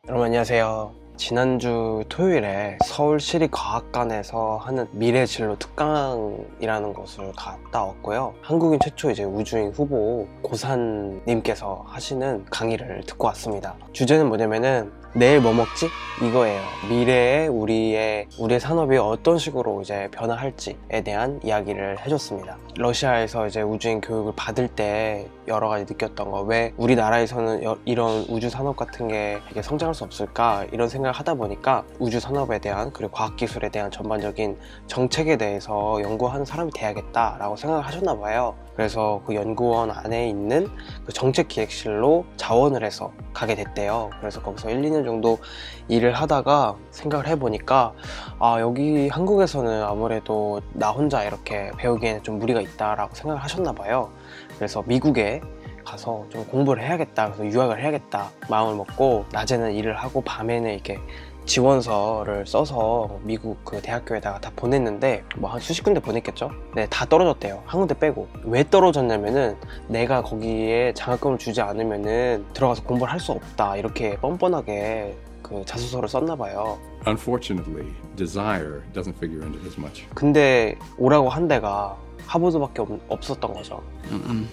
여러분 안녕하세요. 지난주 토요일에 서울시립과학관에서 하는 미래진로 특강이라는 곳을 갔다 왔고요. 한국인 최초 이제 우주인 후보 고산님께서 하시는 강의를 듣고 왔습니다. 주제는 뭐냐면은 내일 뭐 먹지? 이거예요. 미래에 우리의 산업이 어떤 식으로 이제 변화할지에 대한 이야기를 해줬습니다. 러시아에서 이제 우주인 교육을 받을 때 여러 가지 느꼈던 거, 왜 우리나라에서는 이런 우주 산업 같은 게 이게 성장할 수 없을까, 이런 생각을 하다 보니까 우주 산업에 대한, 그리고 과학기술에 대한 전반적인 정책에 대해서 연구하는 사람이 돼야겠다라고 생각을 하셨나 봐요. 그래서 그 연구원 안에 있는 그 정책기획실로 자원을 해서 가게 됐대요. 그래서 거기서 1, 2년 정도 일을 하다가 생각을 해보니까 여기 한국에서는 아무래도 나 혼자 이렇게 배우기에는 좀 무리가 있다라고 생각을 하셨나 봐요. 그래서 미국에 가서 좀 공부를 해야겠다, 그래서 유학을 해야겠다 마음을 먹고 낮에는 일을 하고 밤에는 이렇게 지원서를 써서 미국 그 대학교에다가 다 보냈는데 뭐 한 수십 군데 보냈겠죠? 네, 다 떨어졌대요. 한 군데 빼고. 왜 떨어졌냐면은 내가 거기에 장학금을 주지 않으면은 들어가서 공부를 할 수 없다, 이렇게 뻔뻔하게 그 자소서를 썼나 봐요. Unfortunately, desire doesn't figure into this much. 근데 오라고 한 데가 하버드밖에 없었던 거죠.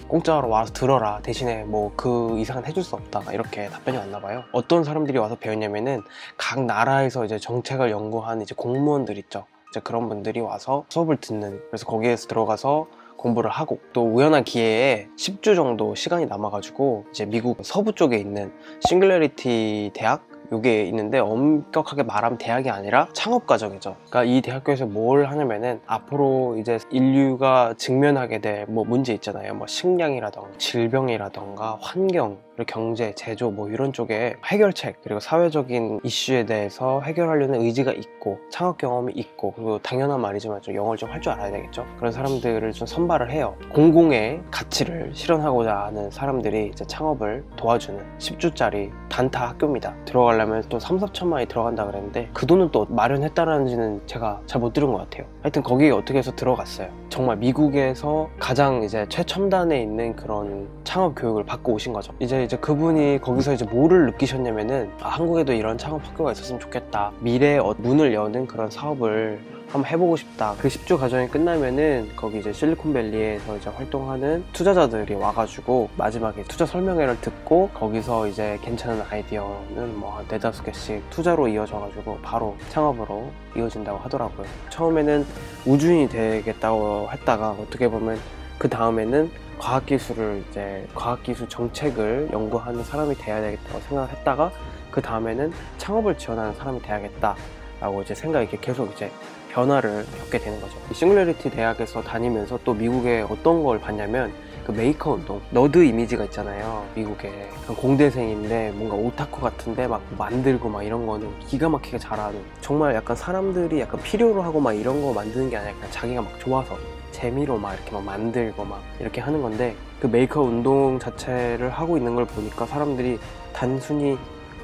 공짜로 와서 들어라, 대신에 뭐 그 이상은 해줄 수 없다, 이렇게 답변이 왔나 봐요. 어떤 사람들이 와서 배웠냐면은 각 나라에서 이제 정책을 연구하는 이제 공무원들 있죠. 이제 그런 분들이 와서 수업을 듣는, 그래서 거기에서 들어가서 공부를 하고, 또 우연한 기회에 10주 정도 시간이 남아가지고 이제 미국 서부 쪽에 있는 싱글레리티 대학, 요게 있는데 엄격하게 말하면 대학이 아니라 창업과정이죠. 그러니까 이 대학교에서 뭘 하냐면은 앞으로 이제 인류가 직면하게 될 뭐 문제 있잖아요. 뭐 식량이라던가 질병이라던가 환경, 그리고 경제, 제조 뭐 이런 쪽에 해결책, 그리고 사회적인 이슈에 대해서 해결하려는 의지가 있고 창업 경험이 있고, 그리고 당연한 말이지만 좀 영어를 좀 할 줄 알아야 되겠죠. 그런 사람들을 좀 선발을 해요. 공공의 가치를 실현하고자 하는 사람들이 이제 창업을 도와주는 10주짜리 단타 학교입니다. 들어가려면 또 3, 4천만이 들어간다 그랬는데 그 돈은 또 마련했다라는지는 제가 잘 못 들은 것 같아요. 하여튼 거기에 어떻게 해서 들어갔어요. 정말 미국에서 가장 이제 최첨단에 있는 그런 창업 교육을 받고 오신 거죠. 이제 그분이 거기서 이제 뭐를 느끼셨냐면은 한국에도 이런 창업 학교가 있었으면 좋겠다, 미래의 문을 여는 그런 사업을 한번 해보고 싶다. 그 10주 과정이 끝나면은 거기 이제 실리콘밸리에서 이제 활동하는 투자자들이 와가지고 마지막에 투자 설명회를 듣고 거기서 이제 괜찮은 아이디어는 뭐 한 4-5개씩 투자로 이어져가지고 바로 창업으로 이어진다고 하더라고요. 처음에는 우주인이 되겠다고 했다가 어떻게 보면 그 다음에는 과학기술 정책을 연구하는 사람이 돼야 되겠다고 생각을 했다가 그 다음에는 창업을 지원하는 사람이 돼야겠다라고 이제 생각이 계속 이제 변화를 겪게 되는 거죠. 이 싱글레리티 대학에서 다니면서 또 미국에 어떤 걸 봤냐면 그 메이커 운동, 너드 이미지가 있잖아요. 미국에 공대생인데 뭔가 오타쿠 같은데 막 만들고 막 이런 거는 기가 막히게 잘하는, 정말 약간 사람들이 약간 필요로 하고 막 이런 거 만드는 게 아니라 그냥 자기가 막 좋아서 재미로 막 이렇게 막 만들고 막 이렇게 하는 건데, 그 메이커 운동 자체를 하고 있는 걸 보니까 사람들이 단순히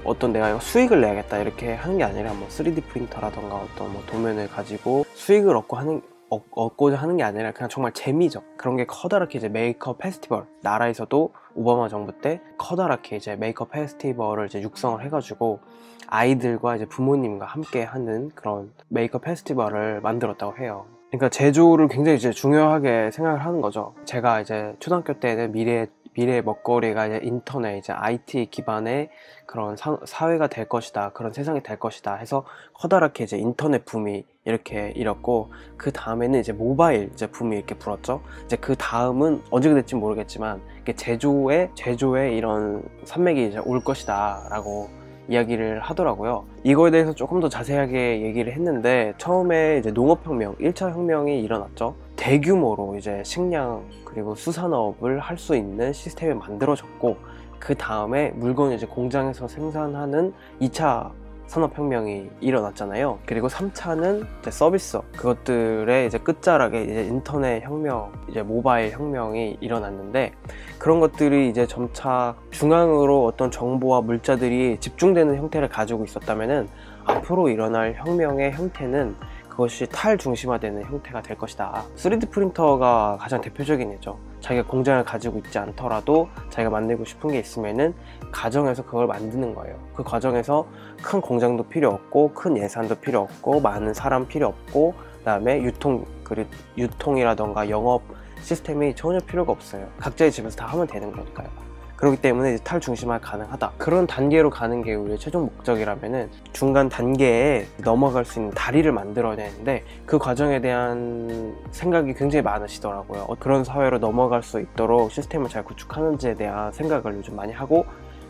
어떤 내가 이거 수익을 내야겠다 이렇게 하는 게 아니라 뭐 3D 프린터라던가 어떤 뭐 도면을 가지고 수익을 얻고자 하는 게 아니라 그냥 정말 재미죠. 그런 게 커다랗게 이제 메이크업 페스티벌, 나라에서도 오바마 정부 때 커다랗게 이제 메이크업 페스티벌을 이제 육성을 해가지고 아이들과 이제 부모님과 함께 하는 그런 메이크업 페스티벌을 만들었다고 해요. 그러니까 제조를 굉장히 이제 중요하게 생각을 하는 거죠. 제가 이제 초등학교 때는 미래의 먹거리가 이제 인터넷, 이제 IT 기반의 그런 사회가 될 것이다, 그런 세상이 될 것이다 해서 커다랗게 이제 인터넷 붐이 이렇게 일었고, 그 다음에는 이제 모바일 이제 붐이 이렇게 불었죠. 이제 그 다음은 언제 될지 모르겠지만 제조에 이런 산맥이 이제 올 것이다 라고 이야기를 하더라고요. 이거에 대해서 조금 더 자세하게 얘기를 했는데, 처음에 이제 농업혁명, 1차 혁명이 일어났죠. 대규모로 이제 식량 그리고 수산업을 할 수 있는 시스템이 만들어졌고, 그 다음에 물건을 이제 공장에서 생산하는 2차 산업혁명이 일어났잖아요. 그리고 3차는 이제 서비스, 그것들의 이제 끝자락에 이제 인터넷 혁명, 이제 모바일 혁명이 일어났는데, 그런 것들이 이제 점차 중앙으로 어떤 정보와 물자들이 집중되는 형태를 가지고 있었다면은 앞으로 일어날 혁명의 형태는 그것이 탈중심화되는 형태가 될 것이다. 3D 프린터가 가장 대표적인 예죠. 자기가 공장을 가지고 있지 않더라도 자기가 만들고 싶은 게 있으면은 가정에서 그걸 만드는 거예요. 그 과정에서 큰 공장도 필요 없고 큰 예산도 필요 없고 많은 사람 필요 없고 그다음에 유통이라던가 영업 시스템이 전혀 필요가 없어요. 각자의 집에서 다 하면 되는 거니까요. 그렇기 때문에 이제 탈중심화 가능하다. 그런 단계로 가는 게 우리의 최종 목적이라면은 중간 단계에 넘어갈 수 있는 다리를 만들어야 되는데 그 과정에 대한 생각이 굉장히 많으시더라고요. 그런 사회로 넘어갈 수 있도록 시스템을 잘 구축하는지에 대한 생각을 요즘 많이 하고,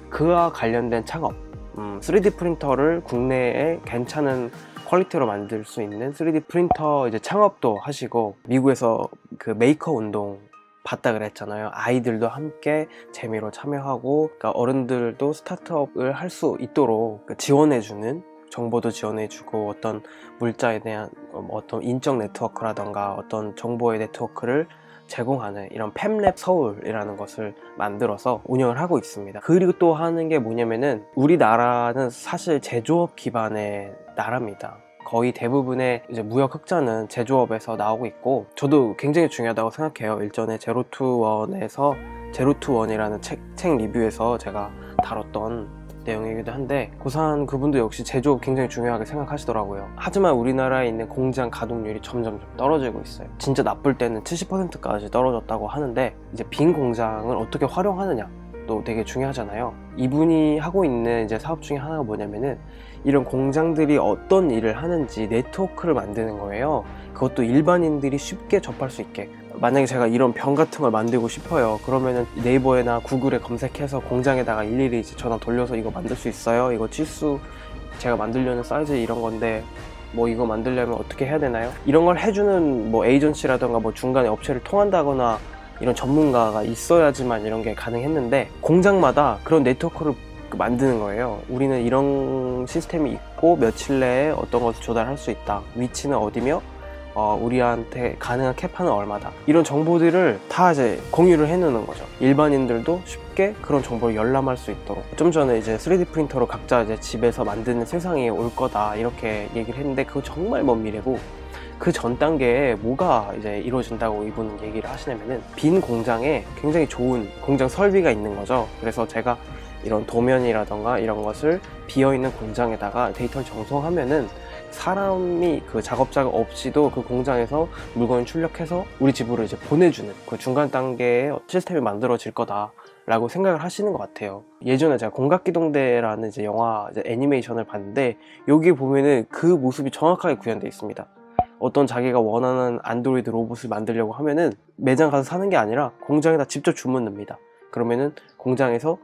그와 관련된 창업, 3D 프린터를 국내에 괜찮은 퀄리티로 만들 수 있는 3D 프린터 이제 창업도 하시고, 미국에서 그 메이커 운동 봤다 그랬잖아요. 아이들도 함께 재미로 참여하고, 그러니까 어른들도 스타트업을 할 수 있도록 지원해주는, 정보도 지원해주고 어떤 물자에 대한 어떤 인적 네트워크라던가 어떤 정보의 네트워크를 제공하는 이런 팹랩 서울이라는 것을 만들어서 운영을 하고 있습니다. 그리고 또 하는 게 뭐냐면은, 우리나라는 사실 제조업 기반의 나라입니다. 거의 대부분의 이제 무역 흑자는 제조업에서 나오고 있고, 저도 굉장히 중요하다고 생각해요. 일전에 제로투원에서 제로투원이라는 책 리뷰에서 제가 다뤘던 내용이기도 한데, 고산 그분도 역시 제조업 굉장히 중요하게 생각하시더라고요. 하지만 우리나라에 있는 공장 가동률이 점점 떨어지고 있어요. 진짜 나쁠 때는 70%까지 떨어졌다고 하는데, 이제 빈 공장을 어떻게 활용하느냐 또 되게 중요하잖아요. 이분이 하고 있는 이제 사업 중에 하나가 뭐냐면은, 이런 공장들이 어떤 일을 하는지 네트워크를 만드는 거예요. 그것도 일반인들이 쉽게 접할 수 있게. 만약에 제가 이런 병 같은 걸 만들고 싶어요. 그러면은 네이버나 구글에 검색해서 공장에다가 일일이 이제 전화 돌려서 이거 만들 수 있어요? 이거 치수 제가 만들려는 사이즈 이런 건데 뭐 이거 만들려면 어떻게 해야 되나요? 이런 걸 해주는 뭐 에이전시라던가 뭐 중간에 업체를 통한다거나 이런 전문가가 있어야지만 이런 게 가능했는데, 공장마다 그런 네트워크를 만드는 거예요. 우리는 이런 시스템이 있고 며칠 내에 어떤 것을 조달할 수 있다. 위치는 어디며 우리한테 가능한 캐파는 얼마다. 이런 정보들을 다 이제 공유를 해놓는 거죠. 일반인들도 쉽게 그런 정보를 열람할 수 있도록. 좀 전에 이제 3D 프린터로 각자 이제 집에서 만드는 세상이 올 거다 이렇게 얘기를 했는데, 그거 정말 먼 미래고, 그 전 단계에 뭐가 이제 이루어진다고 이분은 얘기를 하시냐면은, 빈 공장에 굉장히 좋은 공장 설비가 있는 거죠. 그래서 제가 이런 도면이라던가 이런 것을 비어있는 공장에다가 데이터를 정송하면은 사람이 그 작업자가 없이도 그 공장에서 물건을 출력해서 우리 집으로 이제 보내주는 그 중간 단계의 시스템이 만들어질 거다 라고 생각을 하시는 것 같아요. 예전에 제가 공각기동대라는 이제 영화 이제 애니메이션을 봤는데, 여기 보면은 그 모습이 정확하게 구현되어 있습니다. 어떤 자기가 원하는 안드로이드 로봇을 만들려고 하면은 매장 가서 사는 게 아니라 공장에다 직접 주문 넣습니다. 그러면은 공장에서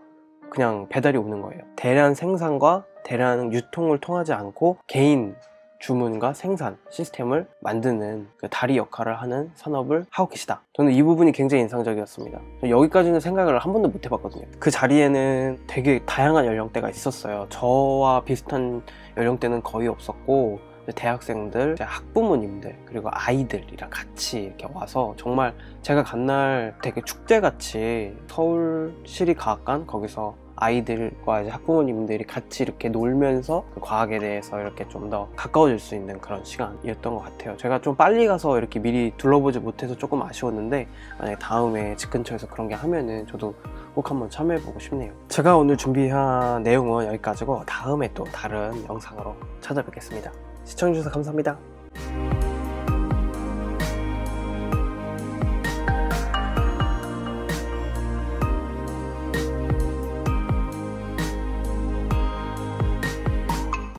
그냥 배달이 오는 거예요. 대량 생산과 대량 유통을 통하지 않고 개인 주문과 생산 시스템을 만드는 그 다리 역할을 하는 산업을 하고 계시다. 저는 이 부분이 굉장히 인상적이었습니다. 여기까지는 생각을 한 번도 못 해봤거든요. 그 자리에는 되게 다양한 연령대가 있었어요. 저와 비슷한 연령대는 거의 없었고, 대학생들, 학부모님들, 그리고 아이들이랑 같이 이렇게 와서 정말 제가 간 날 되게 축제같이 서울시립과학관 거기서 아이들과 이제 학부모님들이 같이 이렇게 놀면서 그 과학에 대해서 이렇게 좀 더 가까워질 수 있는 그런 시간이었던 것 같아요. 제가 좀 빨리 가서 이렇게 미리 둘러보지 못해서 조금 아쉬웠는데, 만약에 다음에 집 근처에서 그런 게 하면은 저도 꼭 한번 참여해보고 싶네요. 제가 오늘 준비한 내용은 여기까지고, 다음에 또 다른 영상으로 찾아뵙겠습니다. 시청해주셔서 감사합니다.